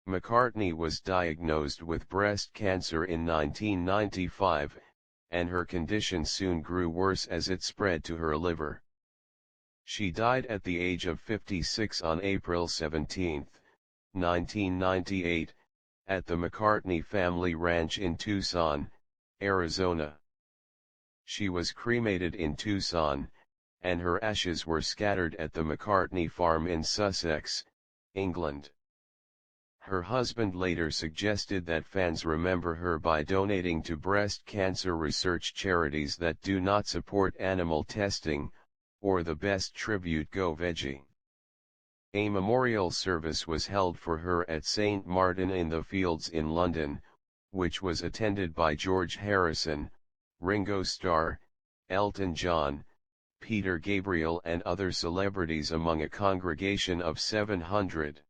McCartney was diagnosed with breast cancer in 1995, and her condition soon grew worse as it spread to her liver. She died at the age of 56 on April 17, 1998, at the McCartney family ranch in Tucson, Arizona. She was cremated in Tucson, and her ashes were scattered at the McCartney farm in Sussex, England. Her husband later suggested that fans remember her by donating to breast cancer research charities that do not support animal testing, or the best tribute Go Veggie. A memorial service was held for her at St. Martin in the Fields in London, which was attended by George Harrison, Ringo Starr, Elton John, Peter Gabriel and other celebrities among a congregation of 700.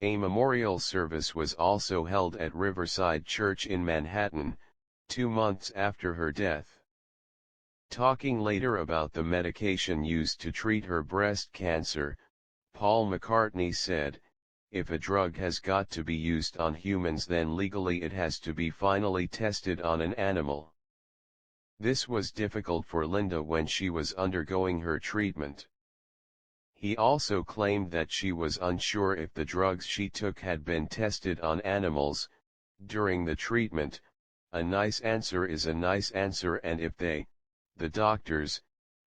A memorial service was also held at Riverside Church in Manhattan, 2 months after her death. Talking later about the medication used to treat her breast cancer, Paul McCartney said, "If a drug has got to be used on humans, then legally it has to be finally tested on an animal." This was difficult for Linda when she was undergoing her treatment. He also claimed that she was unsure if the drugs she took had been tested on animals. During the treatment, a nice answer is a nice answer, and if they, the doctors,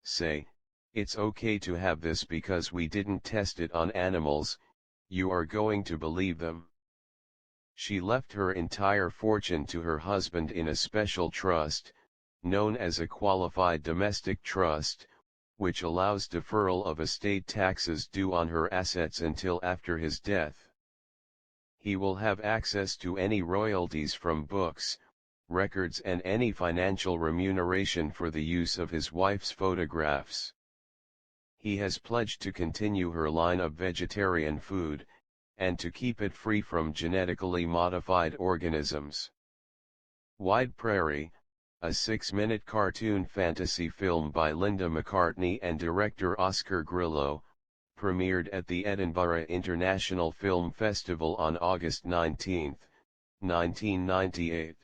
say, "It's okay to have this because we didn't test it on animals," you are going to believe them. She left her entire fortune to her husband in a special trust, known as a qualified domestic trust, which allows deferral of estate taxes due on her assets until after his death. He will have access to any royalties from books, records and any financial remuneration for the use of his wife's photographs. He has pledged to continue her line of vegetarian food, and to keep it free from genetically modified organisms. Wide Prairie, a 6-minute cartoon fantasy film by Linda McCartney and director Oscar Grillo, premiered at the Edinburgh International Film Festival on August 19, 1998.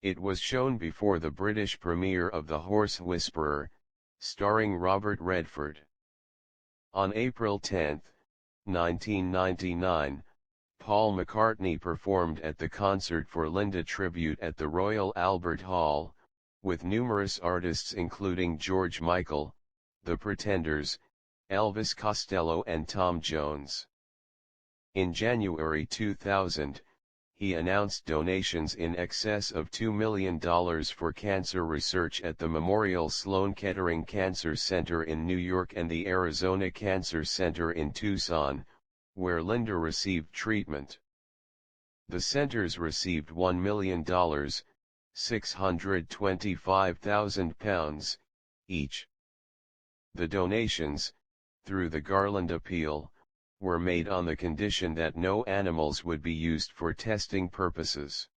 It was shown before the British premiere of The Horse Whisperer, starring Robert Redford. On April 10, 1999, Paul McCartney performed at the Concert for Linda tribute at the Royal Albert Hall, with numerous artists including George Michael, The Pretenders, Elvis Costello and Tom Jones. In January 2000, he announced donations in excess of $2 million for cancer research at the Memorial Sloan Kettering Cancer Center in New York and the Arizona Cancer Center in Tucson, where Linda received treatment. The centers received $1 million, £625,000, each. The donations, through the Garland appeal, were made on the condition that no animals would be used for testing purposes.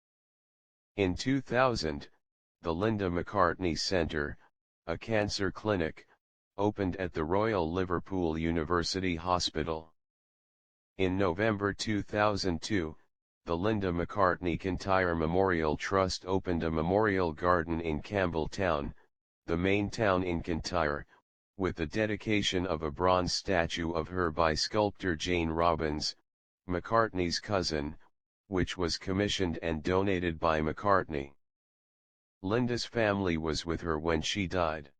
In 2000, the Linda McCartney Center, a cancer clinic, opened at the Royal Liverpool University Hospital. In November 2002, the Linda McCartney Kintyre Memorial Trust opened a memorial garden in Campbelltown, the main town in Kintyre, with the dedication of a bronze statue of her by sculptor Jane Robbins, McCartney's cousin, which was commissioned and donated by McCartney. Linda's family was with her when she died.